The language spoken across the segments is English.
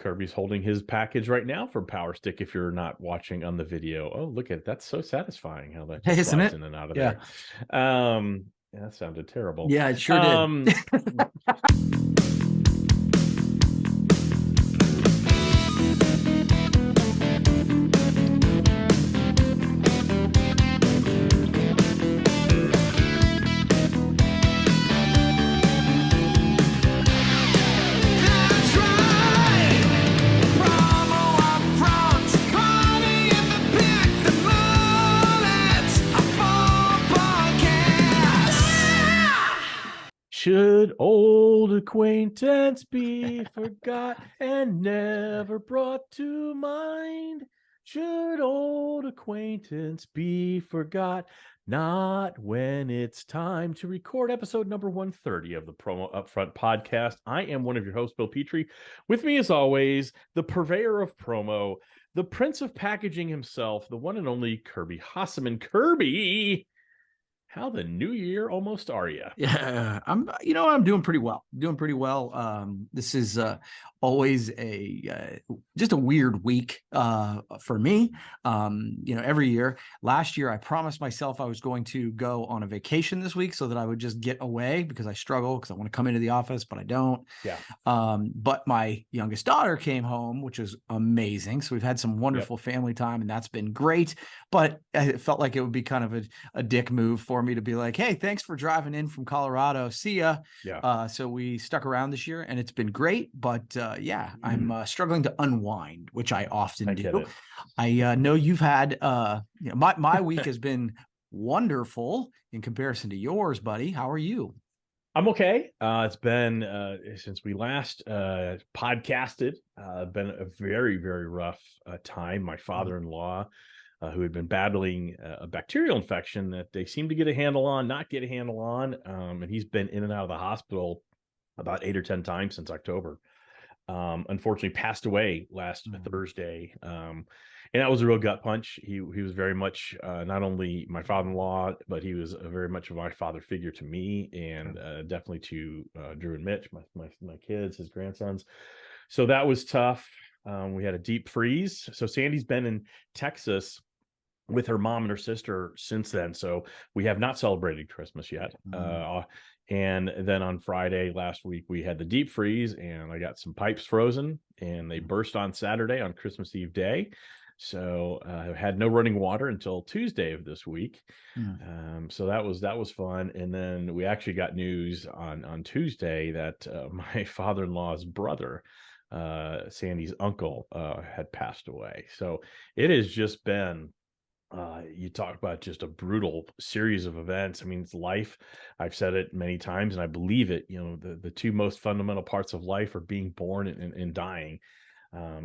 Kirby's holding his package right now from Power Stick. If you're not watching on the video, oh, look at it. That's so satisfying how that just Isn't slides it? in and out of Yeah. there. Yeah, that sounded terrible. Yeah, it sure did. Should old acquaintance be forgot and never brought to mind? Should old acquaintance be forgot? Not when it's time to record episode number 130 of the Promo UPFront Podcast. I am one of your hosts, Bill Petrie. With me, as always, the purveyor of promo, the prince of packaging himself, the one and only Kirby Hasseman. Kirby, how the new year almost are you? Yeah, I'm doing pretty well. This is always just a weird week for me. Every year. Last year, I promised myself I was going to go on a vacation this week so that I would just get away because I struggle because I want to come into the office, but I don't. Yeah. But my youngest daughter came home, which was amazing. So we've had some wonderful family time, and that's been great. But it felt like it would be kind of a dick move for me to be like, hey, thanks for driving in from Colorado. See ya. Yeah. So we stuck around this year and it's been great. But I'm struggling to unwind, which I often do. I know you've had my week has been wonderful in comparison to yours, buddy. How are you? I'm okay. It's been since we last podcasted, been a very, very rough time. My father-in-law, who had been battling a bacterial infection that they seem to not get a handle on. And he's been in and out of the hospital about 8 or 10 times since October. Unfortunately passed away last Thursday. And that was a real gut punch. He was very much not only my father-in-law, but he was very much of my father figure to me, and definitely to Drew and Mitch, my kids, his grandsons. So that was tough. We had a deep freeze. So Sandy's been in Texas with her mom and her sister since then. So we have not celebrated Christmas yet. And then on Friday last week, we had the deep freeze and I got some pipes frozen and they burst on Saturday on Christmas Eve day. So I had no running water until Tuesday of this week. So that was fun. And then we actually got news on Tuesday that my father-in-law's brother, Sandy's uncle, had passed away. So it has just been, you talk about just a brutal series of events. I mean, it's life. I've said it many times and I believe it. The two most fundamental parts of life are being born and dying.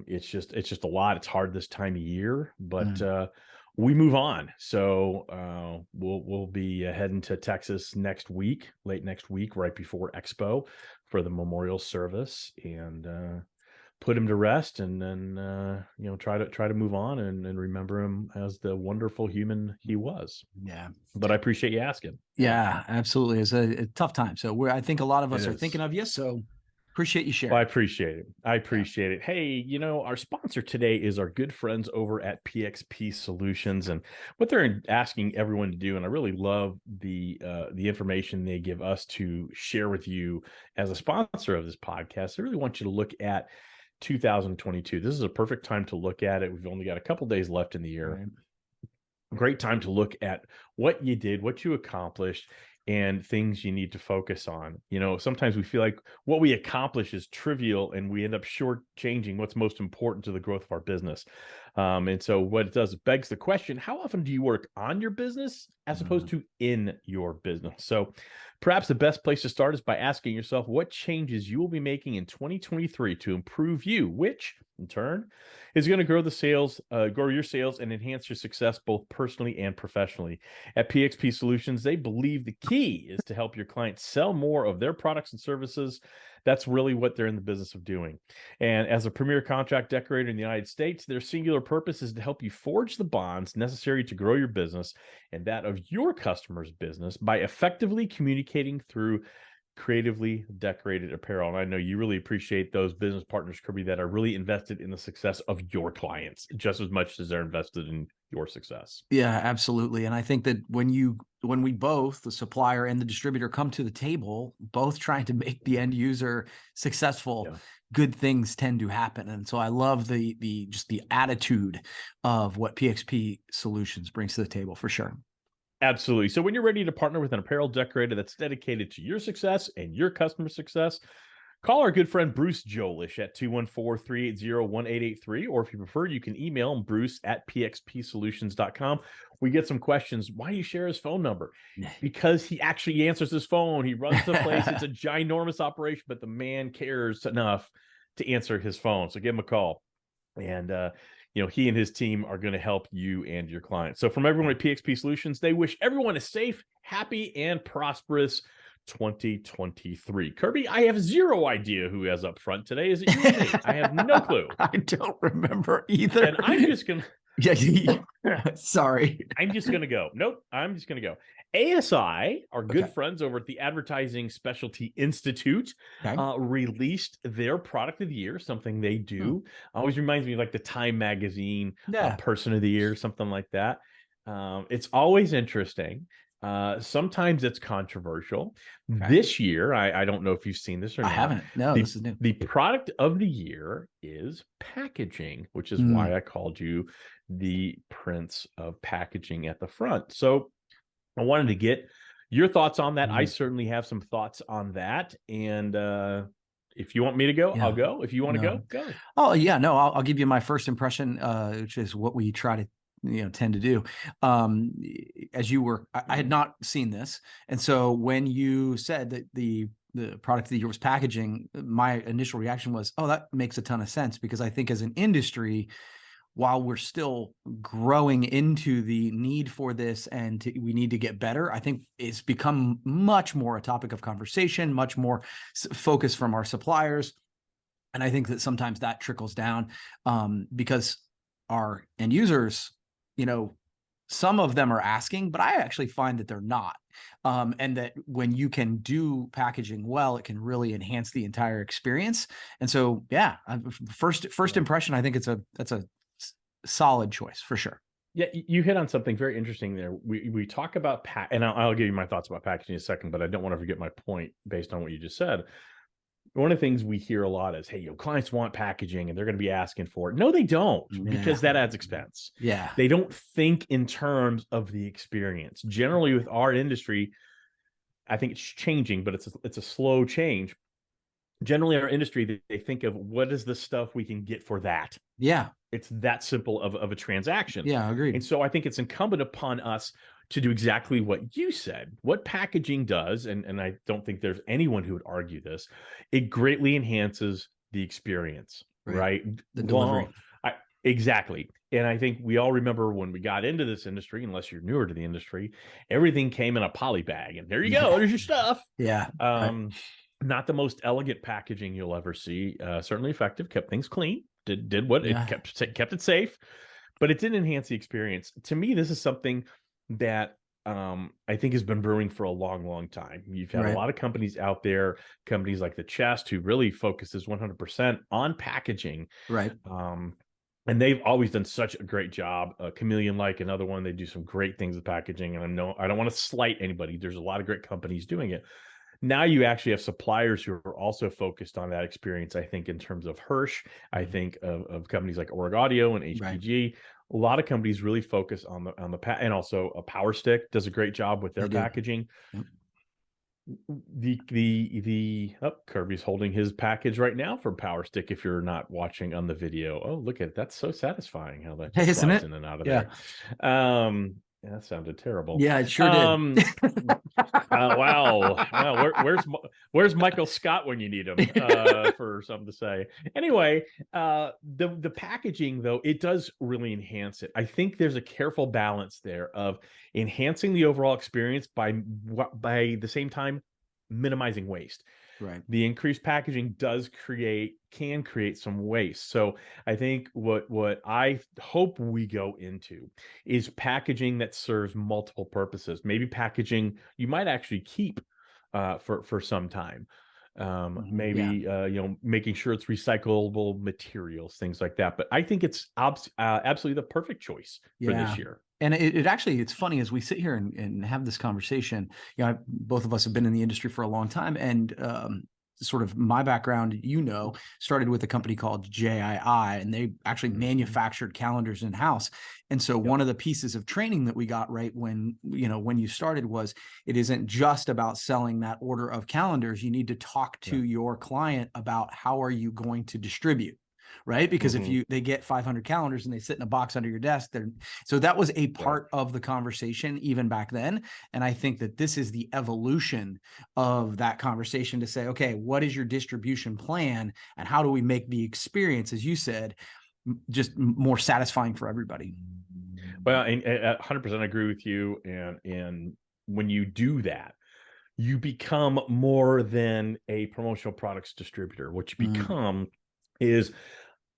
It's just a lot. It's hard this time of year, but we move on. So we'll be heading to Texas late next week, right before Expo for the memorial service, and put him to rest, and then try to move on and remember him as the wonderful human he was. Yeah. But I appreciate you asking. Yeah, absolutely. It's a tough time. So I think a lot of us are thinking of you. So appreciate you sharing. Well, I appreciate it. Hey, our sponsor today is our good friends over at PXP Solutions, and what they're asking everyone to do. And I really love the information they give us to share with you as a sponsor of this podcast. I really want you to look at 2022. This is a perfect time to look at it. We've only got a couple days left in the year. Right. Great time to look at what you did, what you accomplished, and things you need to focus on. Sometimes we feel like what we accomplish is trivial and we end up shortchanging what's most important to the growth of our business. And so what it does, it begs the question, how often do you work on your business as opposed to in your business? So perhaps the best place to start is by asking yourself what changes you will be making in 2023 to improve you, which in turn is going to grow your sales and enhance your success both personally and professionally. At PXP Solutions, they believe the key is to help your clients sell more of their products and services. That's really what they're in the business of doing. And as a premier contract decorator in the United States, their singular purpose is to help you forge the bonds necessary to grow your business and that of your customer's business by effectively communicating through creatively decorated apparel. And I know you really appreciate those business partners, Kirby, that are really invested in the success of your clients just as much as they're invested in your success. Yeah, absolutely. And I think that when we both, the supplier and the distributor, come to the table, both trying to make the end user successful, Yeah. good things tend to happen. And so I love the just the attitude of what PXP Solutions brings to the table for sure. Absolutely. So when you're ready to partner with an apparel decorator that's dedicated to your success and your customer success, call our good friend Bruce Jolish at 214-380-1883, or if you prefer, you can email him, bruce@pxpsolutions.com. We get some questions. Why do you share his phone number? Because he actually answers his phone. He runs the place. It's a ginormous operation, but the man cares enough to answer his phone. So give him a call. And, he and his team are going to help you and your clients. So from everyone at PXP Solutions, they wish everyone a safe, happy, and prosperous 2023. Kirby, I have zero idea who has up front today. Is it you or me? I have no clue. I don't remember either. And I'm just going to... Yeah, sorry. I'm just going to go. Nope, I'm just going to go. ASI, our good Okay. friends over at the Advertising Specialty Institute, released their product of the year, something they do. Always reminds me of like the Time Magazine Person of the Year, something like that. It's always interesting. Sometimes it's controversial. This year, I don't know if you've seen this or not. I haven't. No, this is new. The product of the year is packaging, which is why I called you the Prince of Packaging at the front. So I wanted to get your thoughts on that. I certainly have some thoughts on that. And if you want me to go, I'll go. If you want to go, go. Oh, yeah. No, I'll give you my first impression, which is what we try to tend to do. As you were, I had not seen this. And so when you said that the product of the year was packaging, my initial reaction was, oh, that makes a ton of sense, because I think as an industry, while we're still growing into the need for this and we need to get better, I think it's become much more a topic of conversation, much more focus from our suppliers. And I think that sometimes that trickles down because our end users, some of them are asking, but I actually find that they're not. And that when you can do packaging well, it can really enhance the entire experience. And so, yeah, first impression, I think that's a solid choice for sure. Yeah, you hit on something very interesting there. We talk about and I'll give you my thoughts about packaging in a second, but I don't want to forget my point based on what you just said. One of the things we hear a lot is, hey, clients want packaging and they're going to be asking for it. No, they don't, because that adds expense. Yeah. They don't think in terms of the experience. Generally with our industry, I think it's changing, but it's a slow change. Generally, our industry, they think of what is the stuff we can get for that. Yeah. It's that simple of a transaction. Yeah, agreed. And so I think it's incumbent upon us to do exactly what you said. What packaging does, and I don't think there's anyone who would argue this, it greatly enhances the experience, right? The delivery. Exactly. And I think we all remember when we got into this industry, unless you're newer to the industry, everything came in a poly bag. And there you go. There's your stuff. Yeah. Not the most elegant packaging you'll ever see. Certainly effective, kept things clean, did what it kept it safe, but it didn't enhance the experience. To me, this is something that I think has been brewing for a long, long time. You've had a lot of companies out there, companies like the Chest, who really focuses 100% on packaging. Right. And they've always done such a great job. Chameleon, like another one, they do some great things with packaging. And I don't want to slight anybody. There's a lot of great companies doing it. Now you actually have suppliers who are also focused on that experience. I think in terms of Hirsch, I think of companies like Org Audio and HPG. A lot of companies really focus on the and also a Power Stick does a great job with their packaging. Kirby's holding his package right now for Power Stick. If you're not watching on the video, oh, look at it. That's so satisfying how that just slides in and out of there. That sounded terrible. Yeah, it sure did. Wow. Where's Michael Scott when you need him for something to say? Anyway, the packaging, though, it does really enhance it. I think there's a careful balance there of enhancing the overall experience by the same time minimizing waste. Right. The increased packaging can create some waste. So I think what I hope we go into is packaging that serves multiple purposes. Maybe packaging you might actually keep for some time. Yeah. Making sure it's recyclable materials, things like that. But I think it's absolutely the perfect choice for this year. And it actually, it's funny as we sit here and have this conversation, both of us have been in the industry for a long time, and sort of my background, started with a company called JII, and they actually manufactured calendars in-house. And so one of the pieces of training that we got right when you started was, it isn't just about selling that order of calendars. You need to talk to your client about how are you going to distribute, right? Because if they get 500 calendars and they sit in a box under your desk, so that was a part of the conversation even back then. And I think that this is the evolution of that conversation to say, okay, what is your distribution plan and how do we make the experience, as you said, just more satisfying for everybody? Well, and 100% agree with you. And when you do that, you become more than a promotional products distributor. What you become is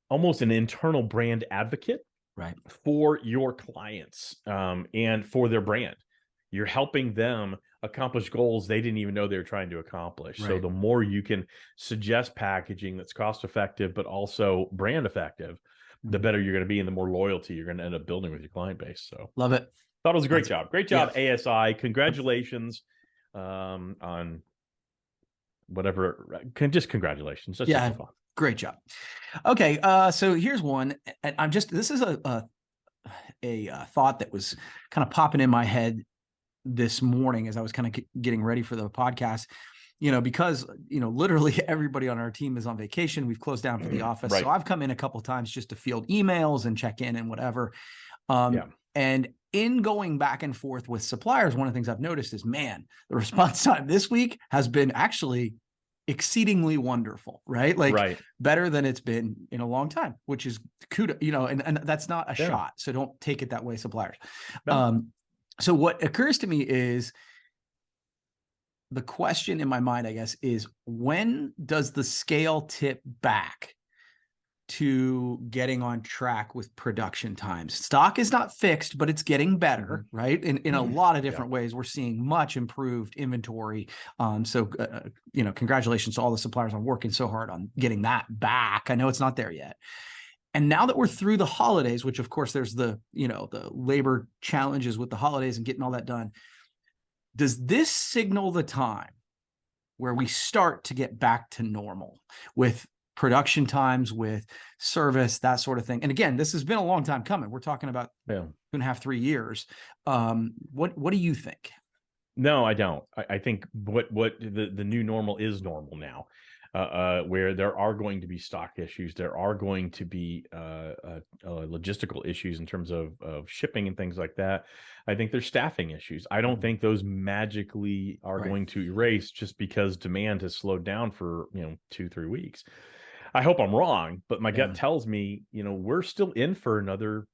almost an internal brand advocate, right, for your clients, and for their brand. You're helping them accomplish goals they didn't even know they were trying to accomplish. Right. So the more you can suggest packaging that's cost effective, but also brand effective, the better you're going to be, and the more loyalty you're going to end up building with your client base. So love it. Thought it was a great job. Great job, ASI. Congratulations on whatever. Just congratulations. That's just fun. Great job. Okay, so here's one, and this is a thought that was kind of popping in my head this morning as I was kind of getting ready for the podcast. Because literally everybody on our team is on vacation. We've closed down for the office, so I've come in a couple of times just to field emails and check in and whatever. And in going back and forth with suppliers, one of the things I've noticed is, man, the response time this week has been actually exceedingly wonderful, right? Like better than it's been in a long time, which is kudos, and that's not a shot. So don't take it that way, suppliers. No. So what occurs to me is, the question in my mind, I guess, is when does the scale tip back to getting on track with production times? Stock is not fixed, but it's getting better, right? In a lot of different ways. We're seeing much improved inventory. So congratulations to all the suppliers on working so hard on getting that back. I know it's not there yet. And now that we're through the holidays, which of course there's the labor challenges with the holidays and getting all that done, does this signal the time where we start to get back to normal with production times, with service, that sort of thing? And again, this has been a long time coming. We're talking about 2.5, 3 years. What do you think? No, I don't. I think what the new normal is normal now, where there are going to be stock issues. There are going to be logistical issues in terms of shipping and things like that. I think there's staffing issues. I don't think those magically are going to erase just because demand has slowed down for 2-3 weeks. I hope I'm wrong, but my gut tells me we're still in for another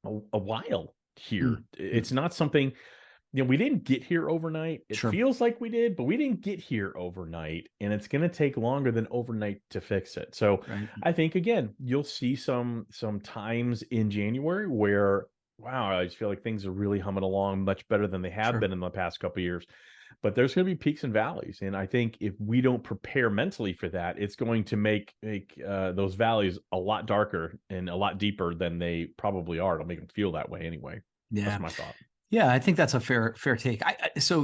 a while here. It's not something. We didn't get here overnight. It feels like we did, but we didn't get here overnight, and it's going to take longer than overnight to fix it. So I think, again, you'll see some times in January where, wow, I just feel like things are really humming along much better than they have been in the past couple of years. But there's going to be peaks and valleys, and I think if we don't prepare mentally for that, it's going to make those valleys a lot darker and a lot deeper than they probably are. It'll make them feel that way anyway. That's my thought. Yeah, I think that's a fair take. It's a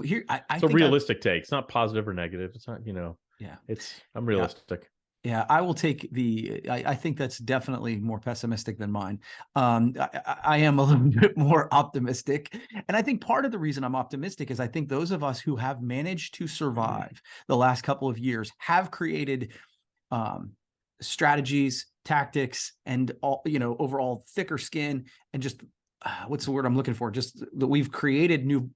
realistic take. It's not positive or negative. It's not, I'm realistic. Yeah, I will take I think that's definitely more pessimistic than mine. I am a little bit more optimistic. And I think part of the reason I'm optimistic is I think those of us who have managed to survive the last couple of years have created strategies, tactics, and overall thicker skin, and just what's the word I'm looking for? Just that we've created new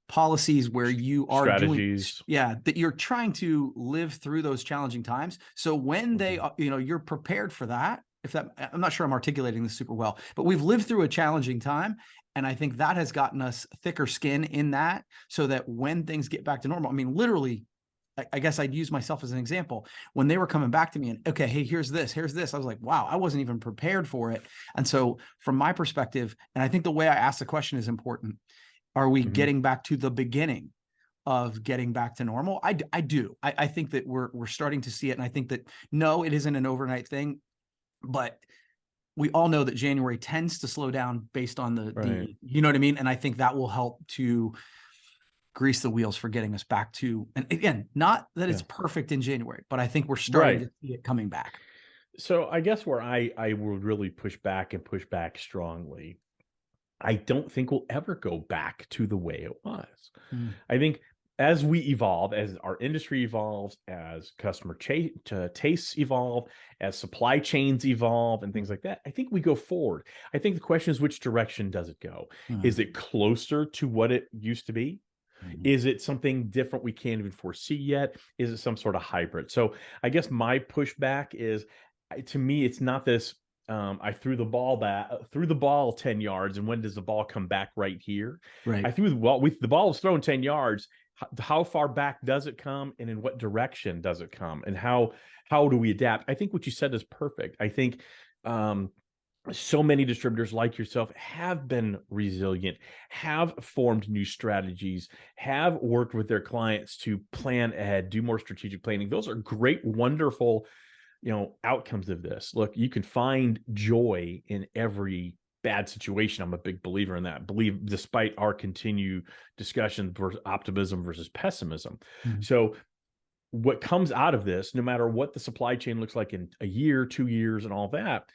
policies where you are strategies. That you're trying to live through those challenging times. So when they, you're prepared for that. I'm not sure I'm articulating this super well, but we've lived through a challenging time. And I think that has gotten us thicker skin in that, so that when things get back to normal, I mean, literally, I guess I'd use myself as an example. When they were coming back to me and, okay, hey, here's this, I was like, wow, I wasn't even prepared for it. And so from my perspective, and I think the way I ask the question is important, are we getting back to the beginning of getting back to normal? I do. I think that we're starting to see it. And I think that, no, it isn't an overnight thing, but we all know that January tends to slow down based on the, you know what I mean? And I think that will help to grease the wheels for getting us back to, and again, not that it's perfect in January, but I think we're starting to see it coming back. So I guess where I will really push back and push back strongly, I don't think we'll ever go back to the way it was. I think as we evolve, as our industry evolves, as customer tastes evolve, as supply chains evolve and things like that, I think we go forward. I think the question is, which direction does it go? Is it closer to what it used to be? Is it something different we can't even foresee yet? Is it some sort of hybrid? So I guess my pushback is, to me, it's not this, I threw the ball 10 yards, and when does the ball come back right here? Right. I threw the ball, the ball was thrown 10 yards. How far back does it come, and in what direction does it come, and how do we adapt? I think what you said is perfect. I think so many distributors like yourself have been resilient, have formed new strategies, have worked with their clients to plan ahead, do more strategic planning. Those are great, wonderful, outcomes of this. Look, you can find joy in every bad situation. I'm a big believer in that. Despite our continued discussion versus optimism versus pessimism. So what comes out of this, no matter what the supply chain looks like in a year, 2 years, and all that,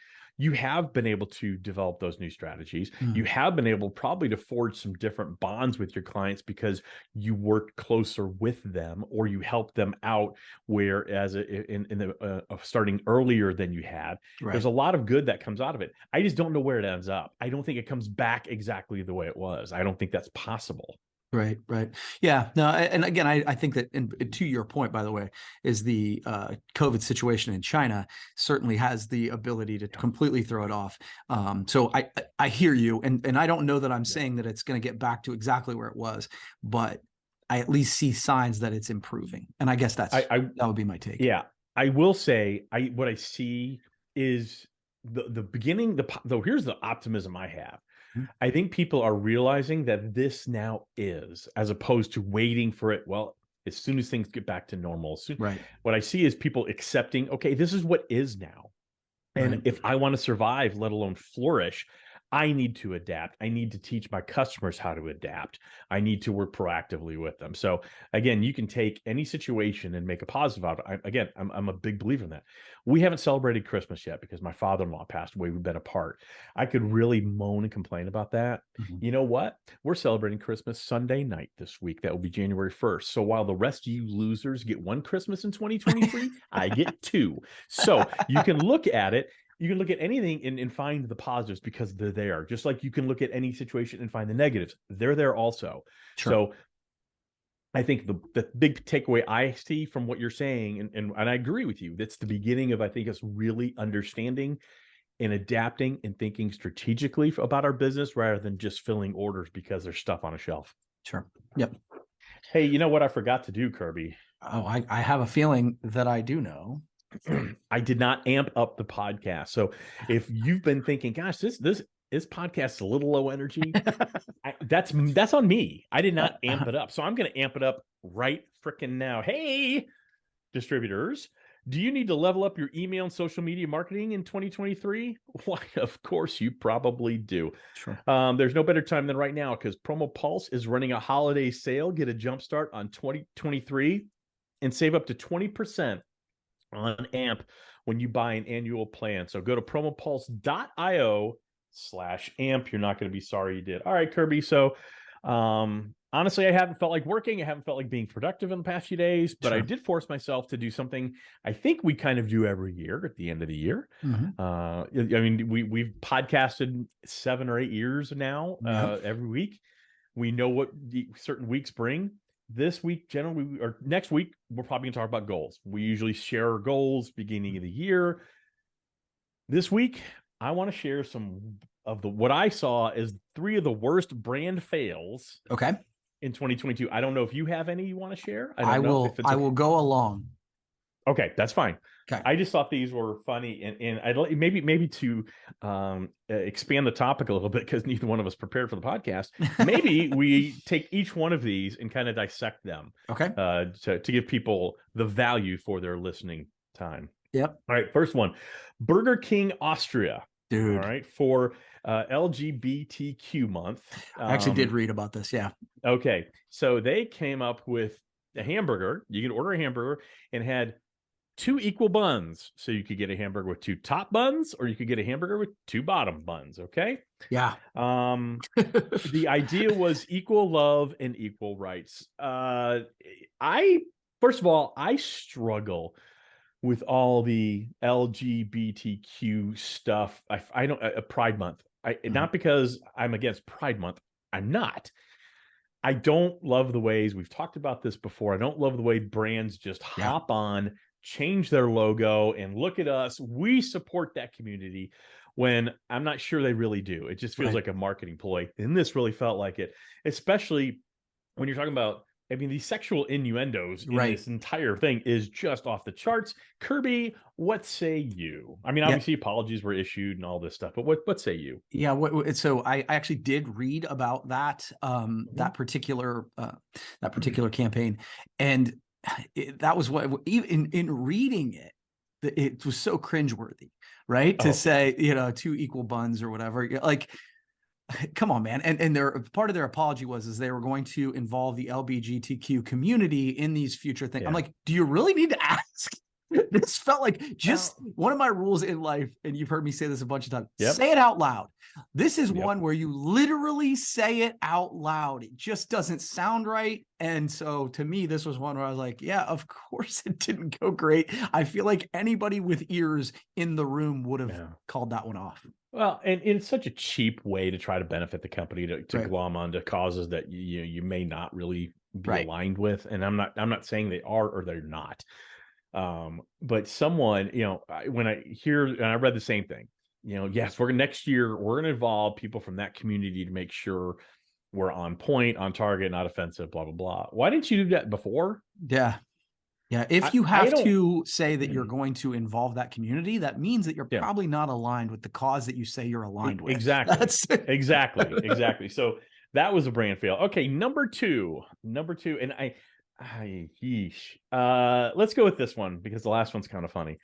you have been able to develop those new strategies. You have been able probably to forge some different bonds with your clients because you worked closer with them, or you helped them out, whereas starting earlier than you had. There's a lot of good that comes out of it. I just don't know where it ends up. I don't think it comes back exactly the way it was. I don't think that's possible. Right. Yeah. No, and again, I think that, and to your point, by the way, is the COVID situation in China certainly has the ability to completely throw it off. So I hear you, and I don't know that I'm saying that it's going to get back to exactly where it was, but I at least see signs that it's improving. And I guess that would be my take. Yeah. I will say, what I see is the beginning, here's the optimism I have. I think people are realizing that this now is, as opposed to waiting for it. Well, as soon as things get back to normal, what I see is people accepting, okay, this is what is now. And if I want to survive, let alone flourish, I need to adapt. I need to teach my customers how to adapt. I need to work proactively with them. So again, you can take any situation and make a positive out of it. I'm a big believer in that. We haven't celebrated Christmas yet because my father-in-law passed away. We've been apart. I could really moan and complain about that. You know what? We're celebrating Christmas Sunday night this week. That will be January 1st. So while the rest of you losers get one Christmas in 2023, I get two. So you can look at it. You can look at anything and find the positives because they're there. Just like you can look at any situation and find the negatives. They're there also. So I think the big takeaway I see from what you're saying, and I agree with you, that's the beginning of, I think, us really understanding and adapting and thinking strategically about our business rather than just filling orders because there's stuff on a shelf. Yep. Hey, you know what I forgot to do, Kirby? Oh, I have a feeling that I do know. I did not amp up the podcast. So if you've been thinking, gosh, this podcast is a little low energy, that's on me. I did not amp it up. So I'm going to amp it up right freaking now. Hey, distributors, do you need to level up your email and social media marketing in 2023? Why, of course you probably do. There's no better time than right now because Promo Pulse is running a holiday sale. Get a jump start on 2023 and save up to 20% on AMP when you buy an annual plan. So go to promopulse.io/AMP. You're not going to be sorry you did. All right, Kirby. So honestly, I haven't felt like working. I haven't felt like being productive in the past few days, but I did force myself to do something I think we kind of do every year at the end of the year. I mean, we've podcasted 7 or 8 years now, every week. We know what certain weeks bring. This week, generally, or next week, we're probably going to talk about goals. We usually share our goals beginning of the year. This week, I want to share some of what I saw as 3 of the worst brand fails. In 2022. I don't know if you have any you want to share. I will go along. Okay, that's fine. Okay. I just thought these were funny, and I'd like maybe to expand the topic a little bit, because neither one of us prepared for the podcast. Maybe we take each one of these and kind of dissect them, Okay. to give people the value for their listening time. Yep. All right, first one, Burger King Austria. Dude. All right, for LGBTQ month. I actually did read about this. Yeah. Okay, so they came up with a hamburger. You can order a hamburger and had 2 equal buns. So you could get a hamburger with 2 top buns, or you could get a hamburger with 2 bottom buns. Okay. Yeah. The idea was equal love and equal rights. First of all, I struggle with all the LGBTQ stuff. I don't, Pride Month. Not because I'm against Pride Month. I'm not. I don't love the ways, we've talked about this before, I don't love the way brands just hop on, change their logo, and look at us, we support that community, when I'm not sure they really do. It just feels like a marketing ploy. And this really felt like it, especially when you're talking about, I mean, these sexual innuendos in this entire thing is just off the charts. Kirby, what say you? I mean, obviously apologies were issued and all this stuff, but what say you? Yeah. So I actually did read about that, that particular campaign. And that was what, even in reading it, it was so cringeworthy, right? To say, 2 equal buns or whatever, like, come on, man. And their part of their apology was they were going to involve the LGBTQ community in these future things. I'm like, do you really need to ask? This felt like just one of my rules in life, and you've heard me say this a bunch of times. Say it out loud. This is one where you literally say it out loud. It just doesn't sound right. And so to me, this was one where I was like, yeah, of course it didn't go great. I feel like anybody with ears in the room would have called that one off. Well, and it's such a cheap way to try to benefit the company to glom onto causes that you may not really be aligned with. And I'm not saying they are or they're not. But someone, when I hear, and I read the same thing, yes, next year we're going to involve people from that community to make sure we're on point, on target, not offensive, blah, blah, blah. Why didn't you do that before? Yeah. Yeah. If you have to say that you're going to involve that community, that means that you're probably not aligned with the cause that you say you're aligned with. Exactly. Exactly. So that was a brand fail. Okay. Number two, and let's go with this one because the last one's kind of funny.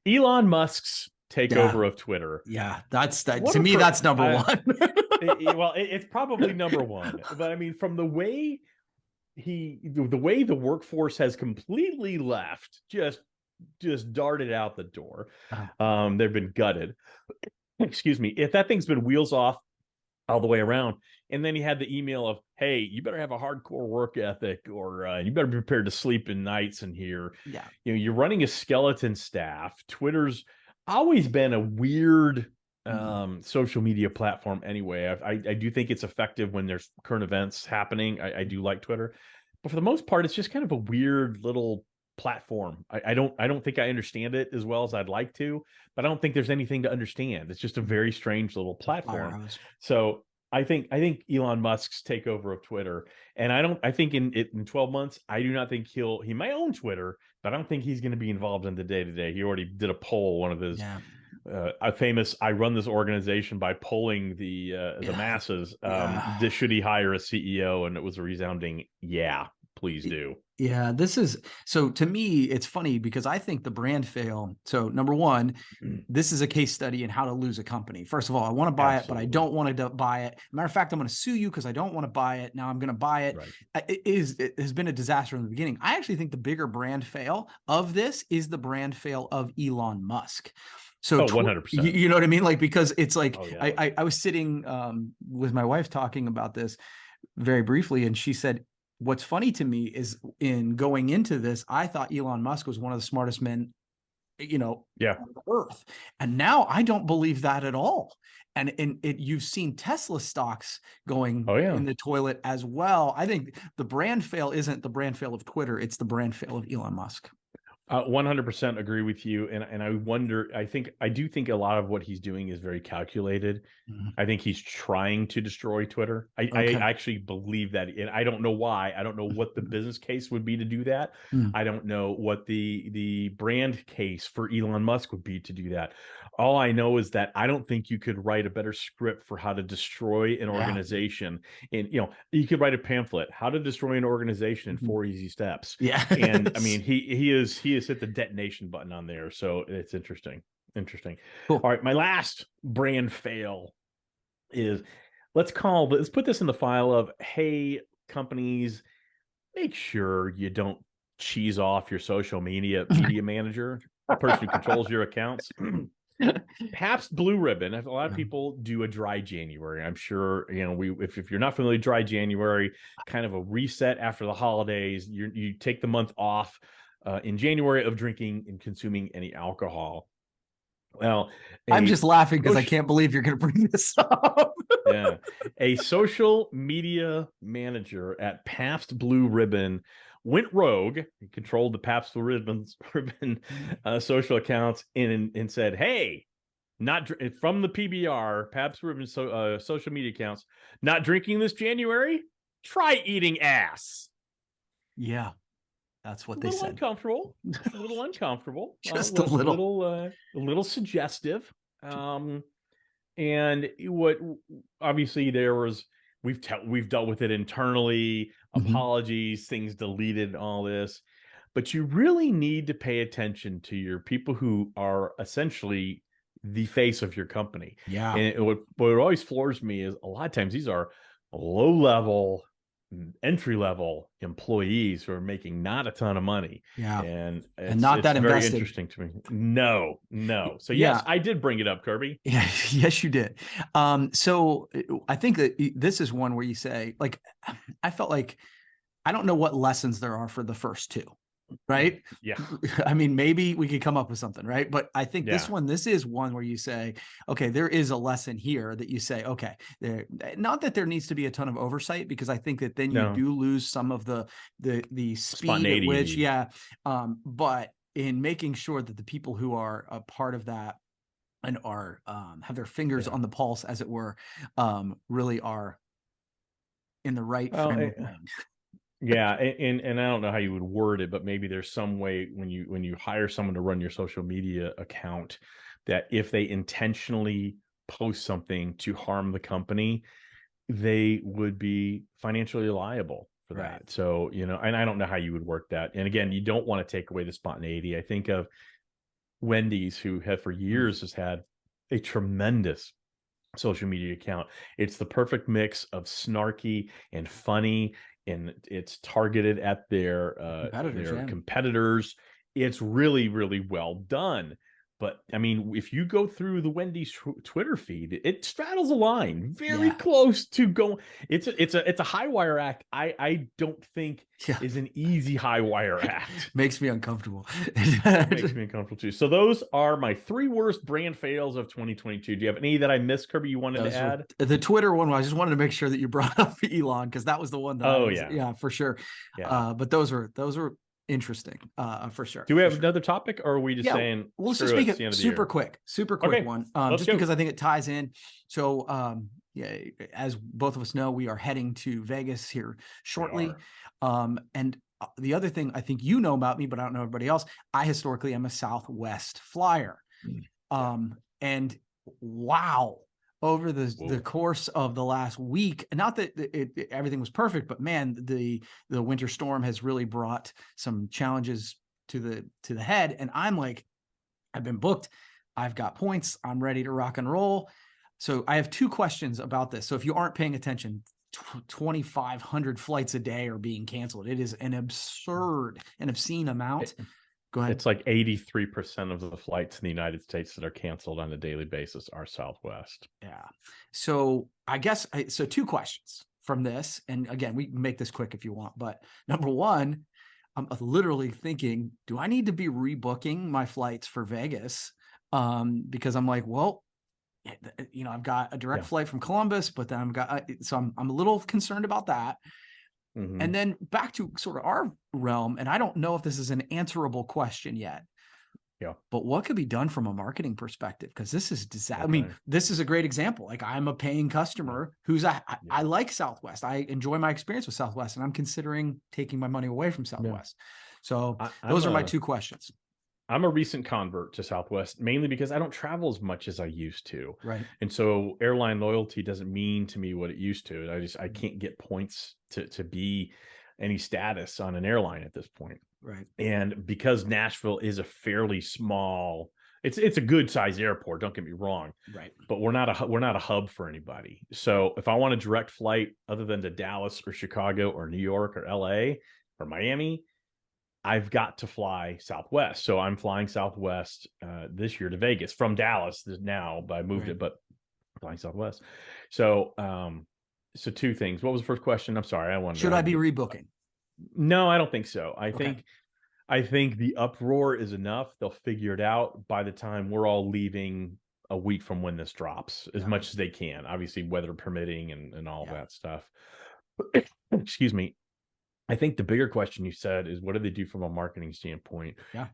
Elon Musk's takeover of Twitter. Yeah, that's to me, that's number one. Well, it's probably number one, but I mean, from the way the workforce has completely left, just darted out the door. They've been gutted. Excuse me. If that thing's been wheels off all the way around, and then he had the email of, hey, you better have a hardcore work ethic, or you better be prepared to sleep in nights in here. Yeah. You're running a skeleton staff. Twitter's always been a weird social media platform anyway. I do think it's effective when there's current events happening. I do like Twitter, but for the most part, it's just kind of a weird little platform. I don't think I understand it as well as I'd like to, but I don't think there's anything to understand. It's just a very strange little platform. So I think Elon Musk's takeover of Twitter, and I think in 12 months, I do not think he might own Twitter, but I don't think he's going to be involved in the day-to-day. He already did a poll, one of his famous, I run this organization by polling the masses. Should he hire a CEO? And it was a resounding, yeah, please do. Yeah, this is, so to me, it's funny because I think the brand fail. So number one, this is a case study in how to lose a company. First of all, I want to buy it, but I don't want to buy it. Matter of fact, I'm going to sue you because I don't want to buy it. Now I'm going to buy it. It has been a disaster from the beginning. I actually think the bigger brand fail of this is the brand fail of Elon Musk. So 100%. You know what I mean? Like, because it's like, I was sitting with my wife talking about this very briefly, and she said, what's funny to me is in going into this, I thought Elon Musk was one of the smartest men, on earth. And now I don't believe that at all. And you've seen Tesla stocks going in the toilet as well. I think the brand fail isn't the brand fail of Twitter. It's the brand fail of Elon Musk. 100% agree with you. And I wonder, I do think a lot of what he's doing is very calculated. Mhm. I think he's trying to destroy Twitter. I Okay. actually believe that. And I don't know why. I don't know what the business case would be to do that. Mm. I don't know what the brand case for Elon Musk would be to do that. All I know is that I don't think you could write a better script for how to destroy an Yeah. organization. And you could write a pamphlet, how to destroy an organization in Mhm. 4 easy steps. Yeah. And I mean, he has hit the detonation button on there. So it's interesting. Interesting. Cool. All right. My last brand fail is let's put this in the file of, hey, companies, make sure you don't cheese off your social media manager, the person who controls your accounts. Pabst Blue Ribbon. A lot of people do a dry January. I'm sure if you're not familiar, dry January, kind of a reset after the holidays. You take the month off in January of drinking and consuming any alcohol. Well, I'm just laughing because I can't believe you're going to bring this up. Yeah, a social media manager at Pabst Blue Ribbon went rogue. He controlled the Pabst Blue Ribbon social accounts and said, "Hey, not from the PBR Pabst Ribbon social media accounts, not drinking this January. Try eating ass." Yeah, that's what they said. Uncomfortable, a little uncomfortable, Just a little, a little suggestive. And what obviously there was, we've dealt with it internally, apologies, things deleted, all this, but you really need to pay attention to your people who are essentially the face of your company. Yeah. And what always floors me is a lot of times these are low level, entry level employees who are making not a ton of money. Yeah. And not that very invested. interesting to me. No. So yes, I did bring it up, Kirby. Yeah, yes, you did. So I think that this is one where you say, like, I felt like I don't know what lessons there are for the first two, right? Yeah. I mean, maybe we could come up with something, right? But I think Yeah. this is one where you say, okay, there is a lesson here that you say, okay, not that there needs to be a ton of oversight, because I think that then you do lose some of the speed at which, but in making sure that the people who are a part of that and are have their fingers on the pulse, as it were, really are in the right frame of mind. Yeah, and I don't know how you would word it, but maybe there's some way when you hire someone to run your social media account, that if they intentionally post something to harm the company, they would be financially liable for that. Right. So, and I don't know how you would work that. And again, you don't want to take away the spontaneity. I think of Wendy's, who for years has had a tremendous social media account. It's the perfect mix of snarky and funny, and it's targeted at their competitors. It's really, really well done. But I mean, if you go through the Wendy's Twitter feed, it straddles a line very close to go. It's a high wire act. I don't think is an easy high wire act. Makes me uncomfortable. It makes me uncomfortable too. So those are my 3 worst brand fails of 2022. Do you have any that I missed, Kirby, you wanted to add? The Twitter one, I just wanted to make sure that you brought up Elon, because that was the one that for sure. Yeah. But those were interesting, for sure. Do we have another topic, or are we just saying? Well, let's just make it super quick one, just because I think it ties in. So, as both of us know, we are heading to Vegas here shortly. And the other thing I think you know about me, but I don't know everybody else, I historically am a Southwest flyer. And wow, over the course of the last week, not that everything was perfect, but man, the winter storm has really brought some challenges to the head. And I'm like, I've been booked, I've got points, I'm ready to rock and roll. So I have 2 questions about this. So if you aren't paying attention, 2,500 flights a day are being canceled. It is an obscene amount. Go ahead. It's like 83% of the flights in the United States that are canceled on a daily basis are Southwest. Yeah. So I guess, 2 questions from this. And again, we can make this quick if you want, but number one, I'm literally thinking, do I need to be rebooking my flights for Vegas? Because I'm like, well, I've got a direct flight from Columbus, but then I'm a little concerned about that. Mhm. And then back to sort of our realm, and I don't know if this is an answerable question yet. Yeah. But what could be done from a marketing perspective? Because this is disaster. I mean, Okay. this is a great example. Like, I'm a paying customer who's Yeah. I like Southwest. I enjoy my experience with Southwest, and I'm considering taking my money away from Yeah. Southwest. So I'm those are my two questions. I'm a recent convert to Southwest, mainly because I don't travel as much as I used to. Right. And so airline loyalty doesn't mean to me what it used to. I can't get points to be any status on an airline at this point. Right. And because Nashville is a fairly small, it's a good size airport, don't get me wrong. Right. But we're not a hub for anybody. So if I want a direct flight other than to Dallas or Chicago or New York or LA or Miami, I've got to fly Southwest. So I'm flying Southwest this year to Vegas from Dallas now, but I moved it, but flying Southwest. So so two things. What was the first question? I'm sorry. Should I be rebooking? No, I don't think so. I think the uproar is enough. They'll figure it out by the time we're all leaving a week from when this drops, as much as they can, obviously weather permitting and all that stuff. Excuse me. I think the bigger question you said is, what do they do from a marketing standpoint? Yeah.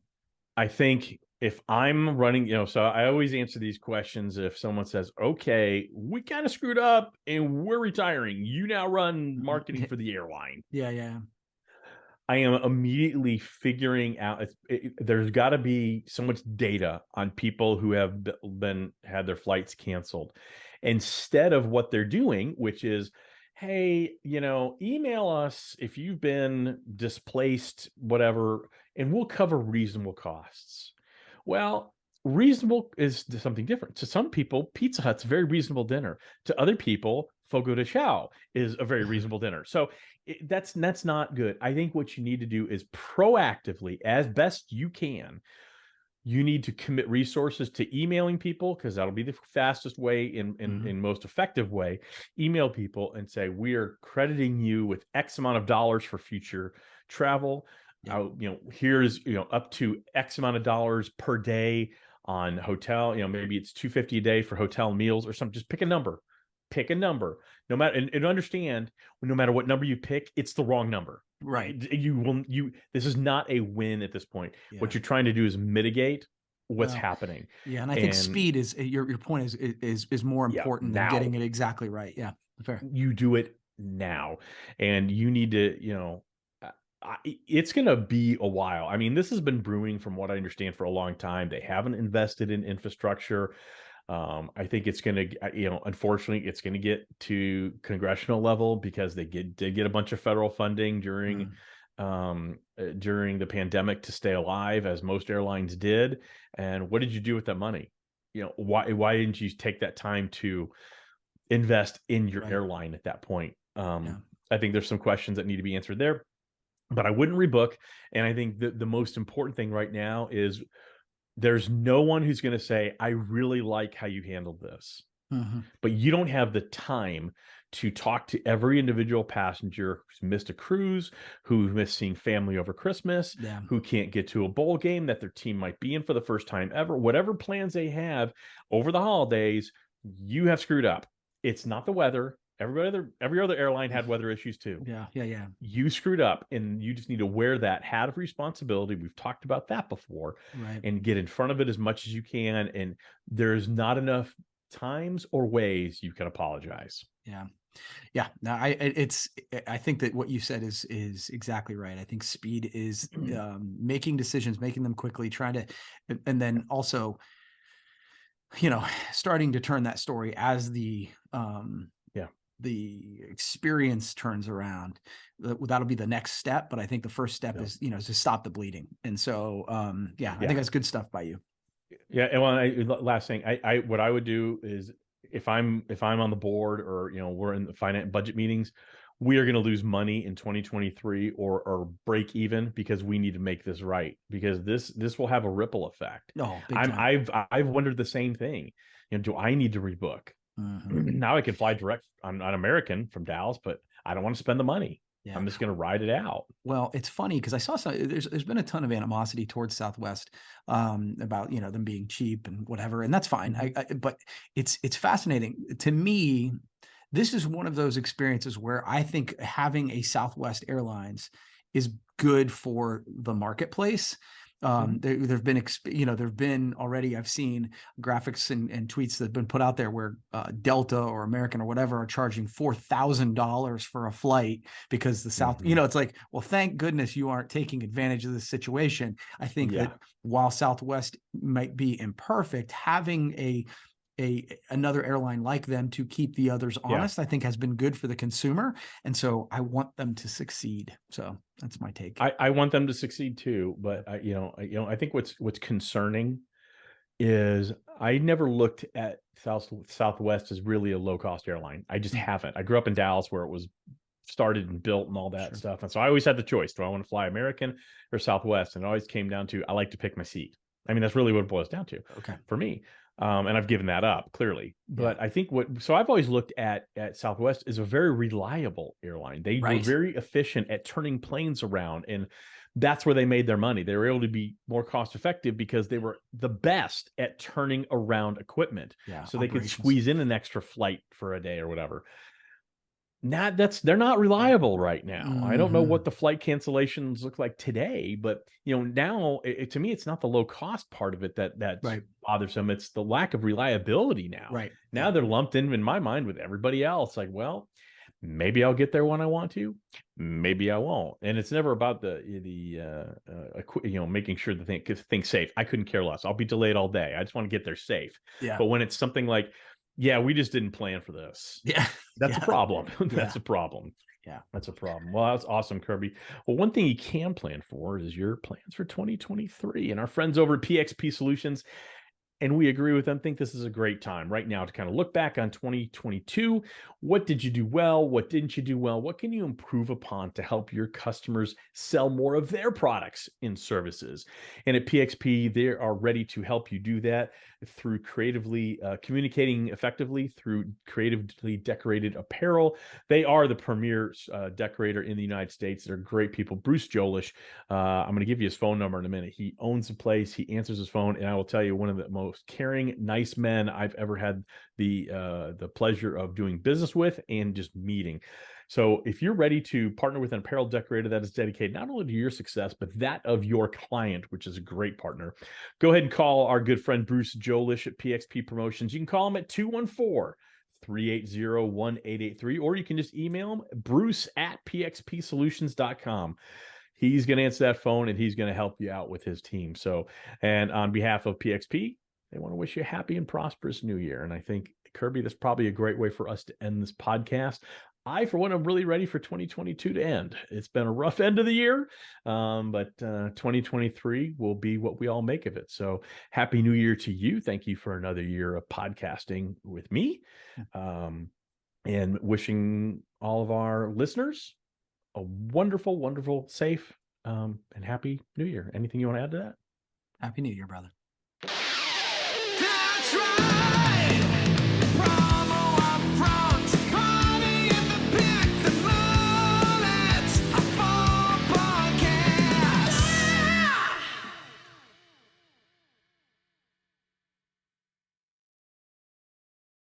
I think if I'm running, so I always answer these questions. If someone says, okay, we kind of screwed up and we're retiring, you now run marketing for the airline. Yeah. Yeah. I am immediately figuring out there's got to be so much data on people who have had their flights canceled, instead of what they're doing, which is, hey, email us if you've been displaced, whatever, and we'll cover reasonable costs. Well, reasonable is something different. To some people, Pizza Hut's a very reasonable dinner. To other people, Fogo de Chao is a very reasonable dinner. So that's not good. I think what you need to do is proactively, as best you can, you need to commit resources to emailing people, because that'll be the fastest way and most effective way. Email people and say, we are crediting you with X amount of dollars for future travel. Here's up to X amount of dollars per day on hotel. Maybe it's $250 a day for hotel meals or something. Just pick a number. No matter, and understand, no matter what number you pick, it's the wrong number. Right. This is not a win at this point. What you're trying to do is mitigate what's happening. Yeah. And I think speed is your point is more important than getting it exactly right. Yeah. Fair. You do it now, and you need to, it's going to be a while. I mean, this has been brewing, from what I understand, for a long time. They haven't invested in infrastructure. I think it's going to, unfortunately, it's going to get to congressional level, because they did get a bunch of federal funding during the pandemic to stay alive, as most airlines did. And what did you do with that money? Why didn't you take that time to invest in your airline at that point? I think there's some questions that need to be answered there, but I wouldn't rebook. And I think the most important thing right now is, there's no one who's going to say, I really like how you handled this. But you don't have the time to talk to every individual passenger who's missed a cruise, who missed seeing family over Christmas, who can't get to a bowl game that their team might be in for the first time ever. Whatever plans they have over the holidays, you have screwed up. It's not the weather. Every other airline had weather issues too. Yeah. You screwed up, and you just need to wear that hat of responsibility. We've talked about that before, and get in front of it as much as you can. And there's not enough times or ways you can apologize. Yeah. No, I think that what you said is exactly right. I think speed is making decisions, making them quickly, trying to, and then also, starting to turn that story as the experience turns around. That'll be the next step. But I think the first step is to stop the bleeding. And so, I think that's good stuff by you. Yeah. And last thing, what I would do is, if I'm on the board, or, we're in the finance budget meetings, we are going to lose money in 2023 or break even, because we need to make this right, because this will have a ripple effect. I've wondered the same thing. Do I need to rebook? Now I can fly direct on American from Dallas, but I don't want to spend the money. I'm just going to ride it out. Well, it's funny, because I saw there's been a ton of animosity towards Southwest about them being cheap and whatever, and that's fine. But it's fascinating to me this is one of those experiences where I think having a Southwest Airlines is good for the marketplace. There've been, there've been already, I've seen graphics and tweets that have been put out there where Delta or American or whatever are charging $4,000 for a flight because the South, it's like, well, thank goodness you aren't taking advantage of this situation. I think that while Southwest might be imperfect, having another airline like them to keep the others honest, I think has been good for the consumer. And so I want them to succeed. So that's my take. I want them to succeed too. But I think what's concerning is I never looked at Southwest as really a low cost airline. I just haven't. I grew up in Dallas where it was started and built and all that stuff. And so I always had the choice. Do I want to fly American or Southwest? And it always came down to, I like to pick my seat. I mean, that's really what it boils down to for me. And I've given that up clearly, but I think so I've always looked at Southwest as a very reliable airline. They were very efficient at turning planes around, and that's where they made their money. They were able to be more cost effective because they were the best at turning around equipment. So they could squeeze in an extra flight for a day or whatever. They're not reliable right now. I don't know what the flight cancellations look like today, but now to me, it's not the low cost part of it that's bothersome. It's the lack of reliability now. Now they're lumped in my mind with everybody else. Like, well, maybe I'll get there when I want to, maybe I won't. And it's never about making sure the thing's safe. I couldn't care less. I'll be delayed all day. I just want to get there safe. But when it's something like, we just didn't plan for this. That's a problem. That's a problem. That's a problem. Well, that's awesome, Kirby. Well, one thing you can plan for is your plans for 2023. And our friends over at PXP Solutions, and we agree with them, think this is a great time right now to kind of look back on 2022. What did you do well? What didn't you do well? What can you improve upon to help your customers sell more of their products and services? And at PXP, they are ready to help you do that through creatively communicating effectively through creatively decorated apparel. They are the premier decorator in the United States. They're great people. Bruce Jolish, I'm going to give you his phone number in a minute. He owns the place. He answers his phone, and I will tell you, one of the most caring, nice men I've ever had the pleasure of doing business with and just meeting. So if you're ready to partner with an apparel decorator that is dedicated not only to your success, but that of your client, which is a great partner, go ahead and call our good friend Bruce Jolish at PXP Promotions. You can call him at 214-380-1883, or you can just email him, bruce@pxpsolutions.com. He's going to answer that phone, and he's going to help you out with his team. So, and on behalf of PXP, they want to wish you a happy and prosperous new year. And I think, Kirby, that's probably a great way for us to end this podcast. I, for one, am really ready for 2022 to end. It's been a rough end of the year, but 2023 will be what we all make of it. So happy new year to you. Thank you for another year of podcasting with me, and wishing all of our listeners a wonderful, wonderful, safe, and happy new year. Anything you want to add to that? Happy New Year, brother.